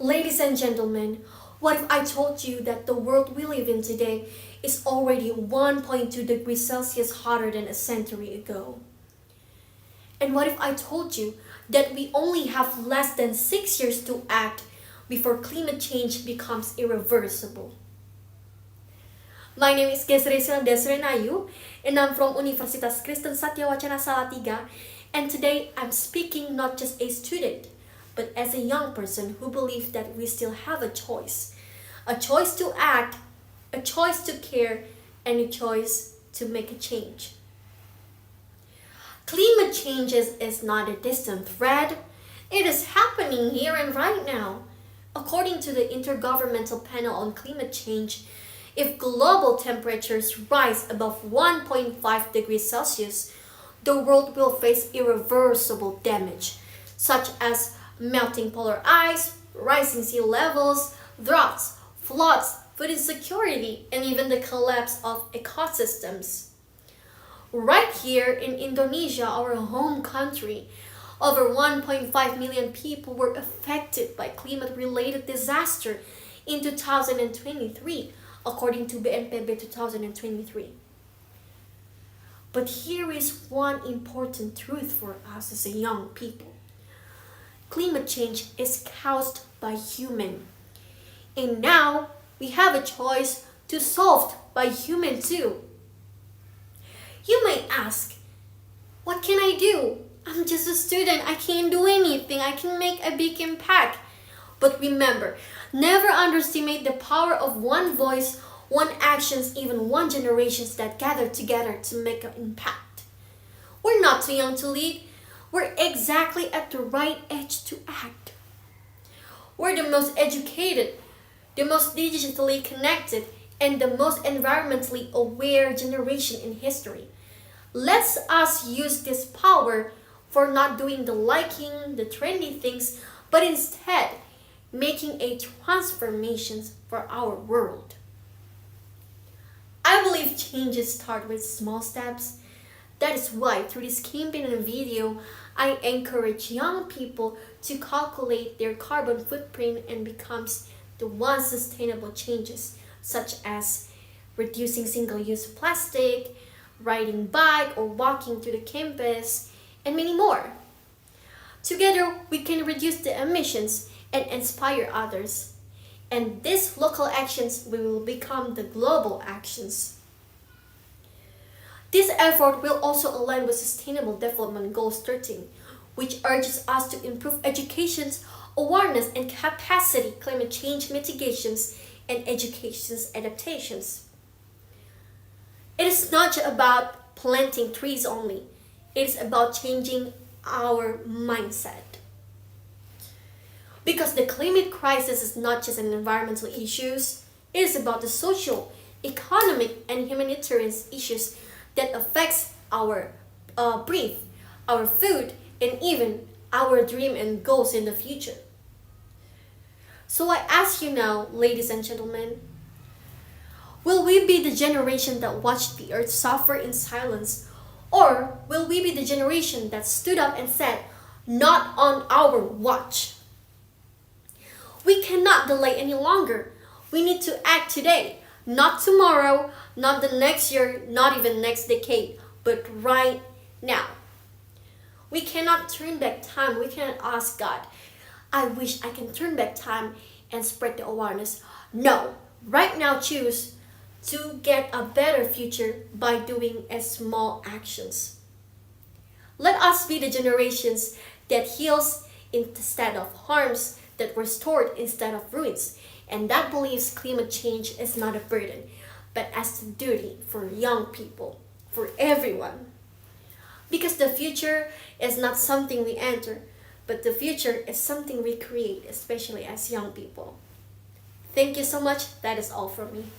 Ladies and gentlemen, what if I told you that the world we live in today is already 1.2 degrees Celsius hotter than a century ago? And what if I told you that we only have less than 6 years to act before climate change becomes irreversible? My name is Gesry Shielda Surenayu, and I'm from Universitas Kristen Satya Wacana Salatiga, and today I'm speaking not just a student, but as a young person who believes that we still have a choice to act, a choice to care, and a choice to make a change. Climate change is not a distant threat. It is happening here and right now. According to the Intergovernmental Panel on Climate Change, if global temperatures rise above 1.5 degrees Celsius, the world will face irreversible damage, such as melting polar ice, rising sea levels, droughts, floods, food insecurity, and even the collapse of ecosystems. Right here in Indonesia, our home country, over 1.5 million people were affected by climate-related disaster in 2023, according to BNPB 2023. But here is one important truth for us as a young people. Climate change is caused by human. And now we have a choice to solve by human too. You may ask, what can I do? I'm just a student. I can't do anything. I can make a big impact. But remember, never underestimate the power of one voice, one actions, even one generations that gather together to make an impact. We're not too young to lead. We're exactly at the right age to act. We're the most educated, the most digitally connected, and the most environmentally aware generation in history. Let's us use this power for not doing the liking, the trendy things, but instead making a transformation for our world. I believe changes start with small steps. That is why through this campaign and video, I encourage young people to calculate their carbon footprint and becomes the one sustainable changes, such as reducing single-use plastic, riding bike or walking to the campus, and many more. Together, we can reduce the emissions and inspire others. And these local actions will become the global actions. This effort will also align with Sustainable Development Goals 13, which urges us to improve education, awareness, and capacity, climate change mitigations, and education's adaptations. It is not just about planting trees only. It is about changing our mindset. Because the climate crisis is not just an environmental issue, it is about the social, economic, and humanitarian issues that affects our breath, our food, and even our dream and goals in the future. So I ask you now, ladies and gentlemen, will we be the generation that watched the earth suffer in silence, or will we be the generation that stood up and said, "Not on our watch"? We cannot delay any longer. We need to act today, not tomorrow, not the next year, not even next decade, but right now. We cannot turn back time. We cannot ask God, "I wish I can turn back time and spread the awareness." No, right now choose to get a better future by doing a small actions. Let us be the generations that heals instead of harms, that restored instead of ruins, and that believes climate change is not a burden, but as a duty for young people, for everyone. Because the future is not something we enter, but the future is something we create, especially as young people. Thank you so much. That is all from me.